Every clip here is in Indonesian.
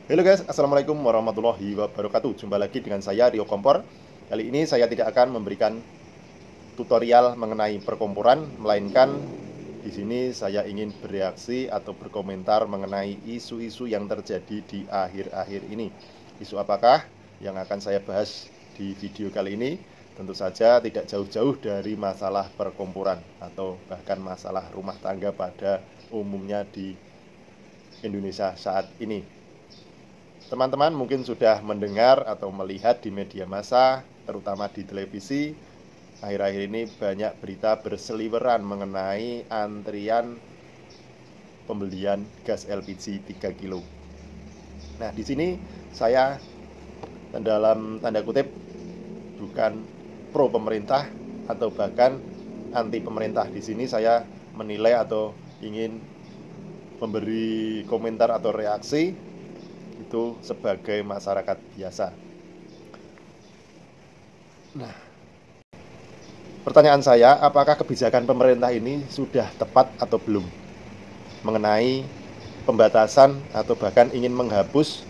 Halo guys, Assalamualaikum warahmatullahi wabarakatuh. Jumpa lagi dengan saya Rio Kompor. Kali ini saya tidak akan memberikan tutorial mengenai perkomporan, melainkan di sini saya ingin bereaksi atau berkomentar mengenai isu-isu yang terjadi di akhir-akhir ini. Isu apakah yang akan saya bahas di video kali ini? Tentu saja tidak jauh-jauh dari masalah perkomporan atau bahkan masalah rumah tangga pada umumnya di Indonesia saat ini. Teman-teman mungkin sudah mendengar atau melihat di media massa, terutama di televisi, akhir-akhir ini banyak berita berseliweran mengenai antrian pembelian gas LPG 3 kilo. Nah, di sini saya dalam tanda kutip bukan pro pemerintah atau bahkan anti pemerintah. Di sini saya menilai atau ingin memberi komentar atau reaksi itu sebagai masyarakat biasa. Nah, pertanyaan saya, apakah kebijakan pemerintah ini sudah tepat atau belum mengenai pembatasan atau bahkan ingin menghapus,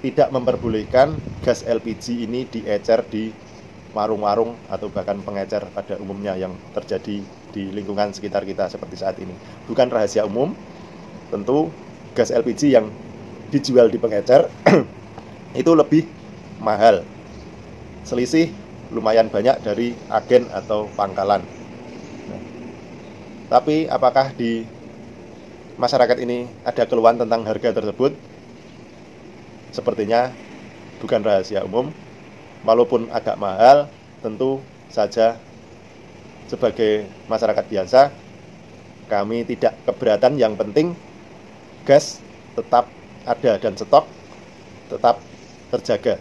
tidak memperbolehkan gas LPG ini diecer di warung-warung atau bahkan pengecer pada umumnya yang terjadi di lingkungan sekitar kita seperti saat ini. Bukan rahasia umum, tentu gas LPG yang dijual di pengecer itu lebih mahal, selisih lumayan banyak dari agen atau pangkalan. Tapi apakah di masyarakat ini ada keluhan tentang harga tersebut? Sepertinya bukan rahasia umum. Walaupun agak mahal, tentu saja sebagai masyarakat biasa kami tidak keberatan. Yang penting gas tetap ada dan stok tetap terjaga.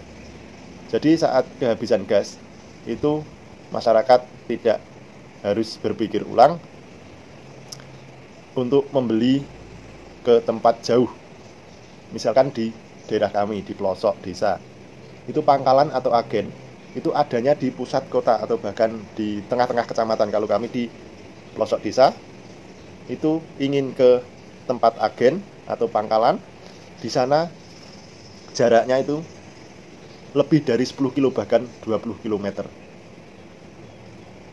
Jadi saat kehabisan gas itu masyarakat tidak harus berpikir ulang untuk membeli ke tempat jauh. Misalkan di daerah kami di pelosok desa, itu pangkalan atau agen itu adanya di pusat kota atau bahkan di tengah-tengah kecamatan. Kalau kami di pelosok desa itu ingin ke tempat agen atau pangkalan, di sana jaraknya itu lebih dari 10 kilo bahkan 20 km.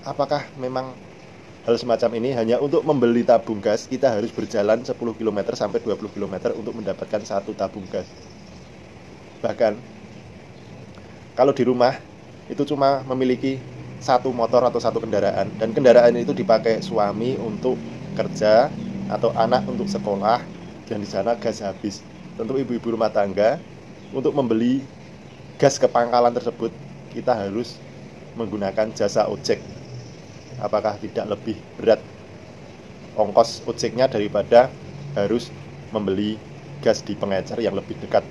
Apakah memang hal semacam ini hanya untuk membeli tabung gas kita harus berjalan 10 km sampai 20 km untuk mendapatkan satu tabung gas? Bahkan kalau di rumah itu cuma memiliki satu motor atau satu kendaraan, dan kendaraan itu dipakai suami untuk kerja atau anak untuk sekolah, dan di sana gas habis. Tentu ibu-ibu rumah tangga untuk membeli gas ke pangkalan tersebut kita harus menggunakan jasa ojek. Apakah tidak lebih berat ongkos ojeknya daripada harus membeli gas di pengecer yang lebih dekat?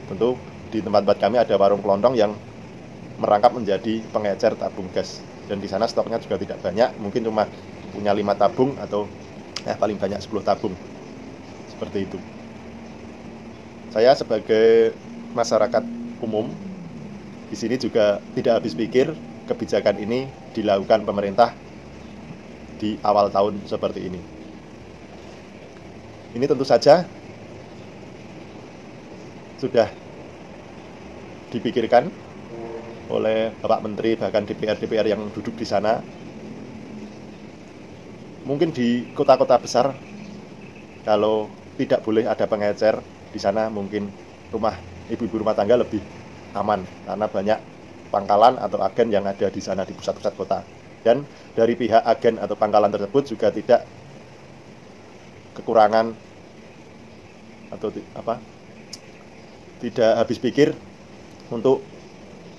Tentu di tempat-tempat kami ada warung kelontong yang merangkap menjadi pengecer tabung gas, dan di sana stoknya juga tidak banyak, mungkin cuma punya 5 tabung atau paling banyak 10 tabung. Seperti itu. Saya sebagai masyarakat umum di sini juga tidak habis pikir kebijakan ini dilakukan pemerintah di awal tahun seperti ini. Ini tentu saja sudah dipikirkan oleh Bapak Menteri, bahkan DPR yang duduk di sana. Mungkin di kota-kota besar kalau tidak boleh ada pengecer di sana, mungkin rumah ibu-ibu rumah tangga lebih aman karena banyak pangkalan atau agen yang ada di sana di pusat-pusat kota. Dan dari pihak agen atau pangkalan tersebut juga tidak kekurangan atau tidak habis pikir untuk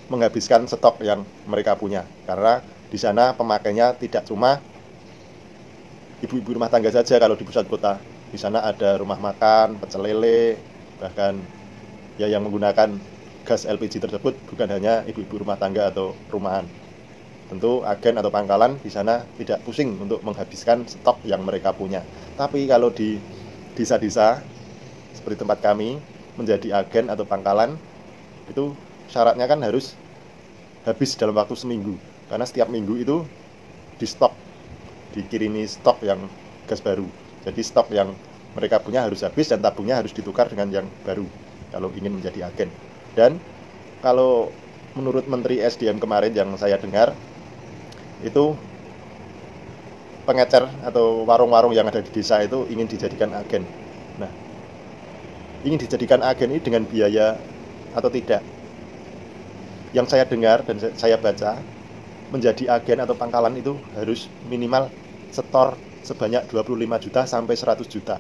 menghabiskan stok yang mereka punya, karena di sana pemakainya tidak cuma ibu-ibu rumah tangga saja. Kalau di pusat kota di sana ada rumah makan, pecel lele, bahkan ya yang menggunakan gas LPG tersebut bukan hanya ibu-ibu rumah tangga atau rumahan. Tentu agen atau pangkalan di sana tidak pusing untuk menghabiskan stok yang mereka punya. Tapi kalau di desa-desa seperti tempat kami menjadi agen atau pangkalan, itu syaratnya kan harus habis dalam waktu seminggu, karena setiap minggu itu di stok, dikirimi stok yang gas baru. Jadi stok yang mereka punya harus habis dan tabungnya harus ditukar dengan yang baru kalau ingin menjadi agen. Dan kalau menurut Menteri SDM kemarin yang saya dengar, itu pengecer atau warung-warung yang ada di desa itu ingin dijadikan agen. Nah, ingin dijadikan agen ini dengan biaya atau tidak? Yang saya dengar dan saya baca, menjadi agen atau pangkalan itu harus minimal setor sebanyak 25 juta sampai 100 juta.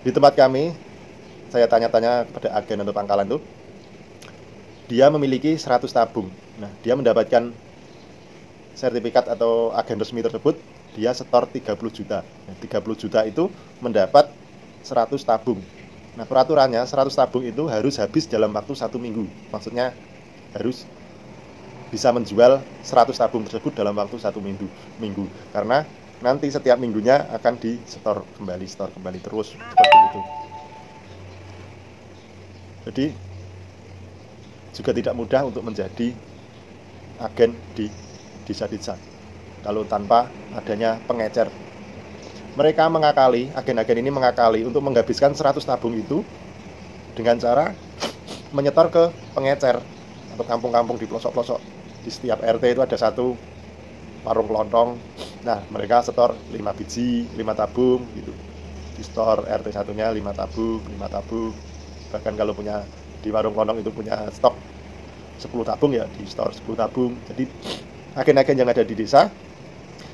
Di tempat kami, saya tanya-tanya kepada agen atau pangkalan itu, dia memiliki 100 tabung. Nah, dia mendapatkan sertifikat atau agen resmi tersebut, dia setor 30 juta. Nah, 30 juta itu mendapat 100 tabung. Nah, peraturannya 100 tabung itu harus habis dalam waktu 1 minggu. Maksudnya harus bisa menjual 100 tabung tersebut dalam waktu 1 minggu. Karena nanti setiap minggunya akan di-store kembali terus seperti itu. Jadi juga tidak mudah untuk menjadi agen di desa-desa kalau tanpa adanya pengecer. Mereka mengakali, agen-agen ini mengakali untuk menghabiskan 100 tabung itu dengan cara menyetor ke pengecer atau kampung-kampung di pelosok-pelosok. Di setiap RT itu ada satu warung kelontong. Nah, mereka setor 5 biji, 5 tabung gitu. Di store RT satunya 5 tabung. Bahkan kalau punya di warung kelontong itu punya stok 10 tabung ya di store 10 tabung. Jadi agen-agen yang ada di desa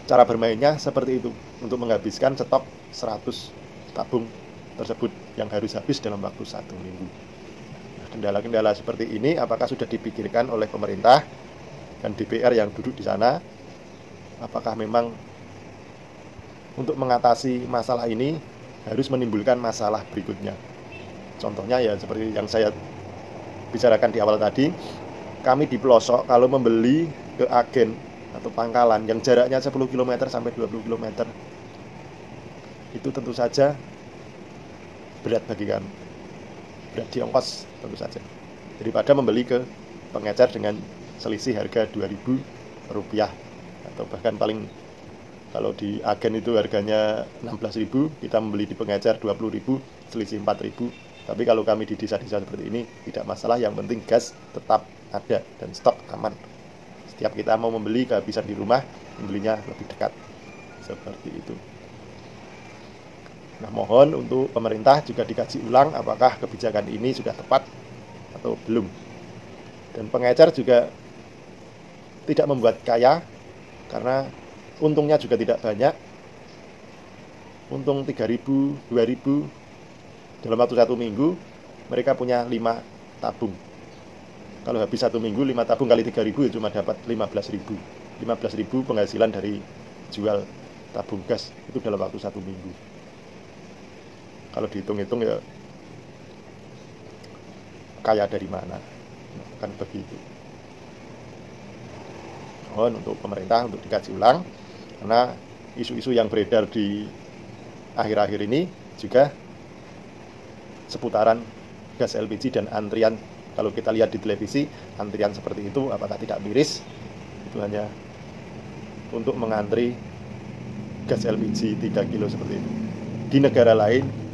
cara bermainnya seperti itu untuk menghabiskan stok 100 tabung tersebut yang harus habis dalam waktu 1 minggu. Nah, kendala-kendala seperti ini apakah sudah dipikirkan oleh pemerintah dan DPR yang duduk di sana? Apakah memang untuk mengatasi masalah ini harus menimbulkan masalah berikutnya? Contohnya ya seperti yang saya bicarakan di awal tadi, kami di pelosok kalau membeli ke agen atau pangkalan yang jaraknya 10 km sampai 20 km, itu tentu saja berat bagi kami, berat di ongkos tentu saja, daripada membeli ke pengecer dengan selisih harga Rp2.000 atau bahkan paling kalau di agen itu harganya Rp16.000, kita membeli di pengecer Rp20.000, selisih Rp4.000. Tapi kalau kami di desa-desa seperti ini tidak masalah, yang penting gas tetap ada dan stok aman. Setiap kita mau membeli kehabisan di rumah, membelinya lebih dekat seperti itu. Nah, mohon untuk pemerintah juga dikaji ulang apakah kebijakan ini sudah tepat atau belum. Dan pengecer juga tidak membuat kaya, karena untungnya juga tidak banyak. Untung 3.000, 2.000 dalam waktu 1 minggu, mereka punya 5 tabung. Kalau habis 1 minggu 5 tabung kali 3.000 cuma dapat 15.000. 15.000 penghasilan dari jual tabung gas itu dalam waktu 1 minggu. Kalau dihitung-hitung ya kaya dari mana? Kan begitu. Mohon untuk pemerintah untuk dikaji ulang, karena isu-isu yang beredar di akhir-akhir ini juga seputaran gas LPG dan antrian. Kalau kita lihat di televisi, antrian seperti itu apakah tidak miris? Itu hanya untuk mengantri gas LPG 3 kilo seperti itu. Di negara lain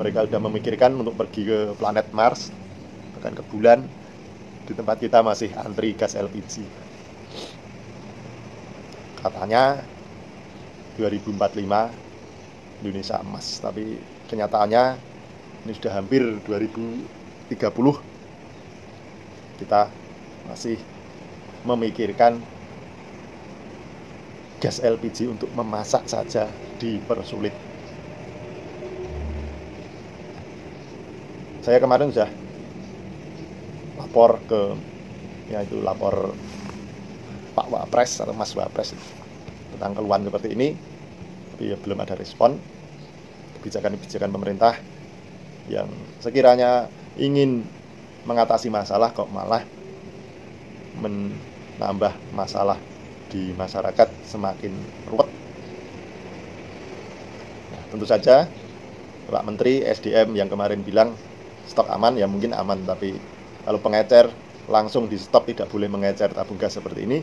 mereka sudah memikirkan untuk pergi ke planet Mars, bahkan ke bulan. Di tempat kita masih antri gas LPG. Katanya 2045 Indonesia emas, tapi kenyataannya ini sudah hampir 2030. Kita masih memikirkan gas LPG untuk memasak saja dipersulit. Saya kemarin sudah lapor Pak Wapres atau Mas Wapres tentang keluhan seperti ini, tapi ya belum ada respon. Kebijakan-kebijakan pemerintah yang sekiranya ingin mengatasi masalah kok malah menambah masalah di masyarakat semakin ruwet. Nah, tentu saja Pak Menteri SDM yang kemarin bilang stok aman, ya mungkin aman, tapi kalau pengecer langsung di stop, tidak boleh mengecer tabung gas seperti ini.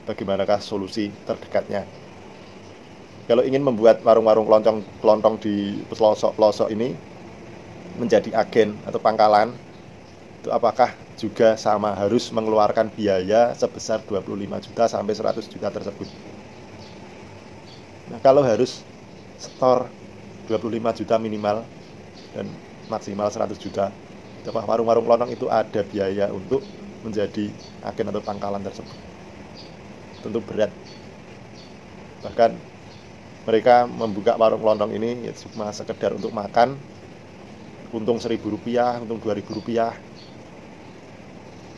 bagaimanakah solusi terdekatnya. Kalau ingin membuat warung-warung kelontong di pelosok-pelosok ini menjadi agen atau pangkalan, itu apakah juga sama harus mengeluarkan biaya sebesar 25 juta sampai 100 juta tersebut? Nah, kalau harus setor 25 juta minimal dan maksimal 100 juta, apakah warung-warung kelontong itu ada biaya untuk menjadi agen atau pangkalan tersebut? Tentu berat. Bahkan mereka membuka warung kelontong ini ya cuma sekedar untuk makan, untung Rp1.000, untung Rp2.000,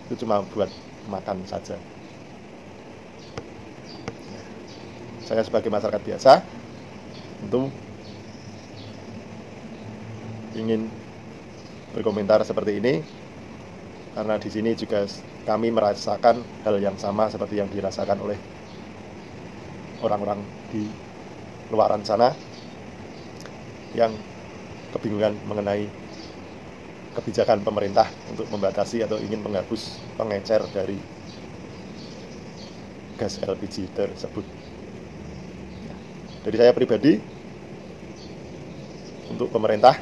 itu cuma buat makan saja. Saya sebagai masyarakat biasa tentu ingin berkomentar seperti ini, karena di sini juga kami merasakan hal yang sama seperti yang dirasakan oleh orang-orang di luaran sana yang kebingungan mengenai kebijakan pemerintah untuk membatasi atau ingin menghapus pengecer dari gas LPG tersebut. Dari saya pribadi, untuk pemerintah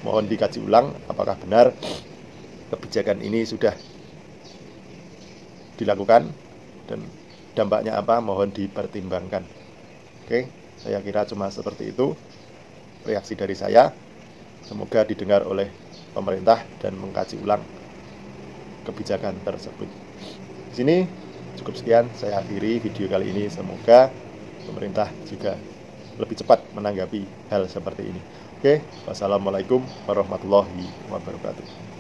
mohon dikaji ulang apakah benar kebijakan ini sudah dilakukan dan dampaknya apa, mohon dipertimbangkan. Oke, saya kira cuma seperti itu reaksi dari saya. Semoga didengar oleh pemerintah dan mengkaji ulang kebijakan tersebut. Di sini cukup sekian, saya akhiri video kali ini. Semoga pemerintah juga lebih cepat menanggapi hal seperti ini. Oke, wassalamualaikum warahmatullahi wabarakatuh.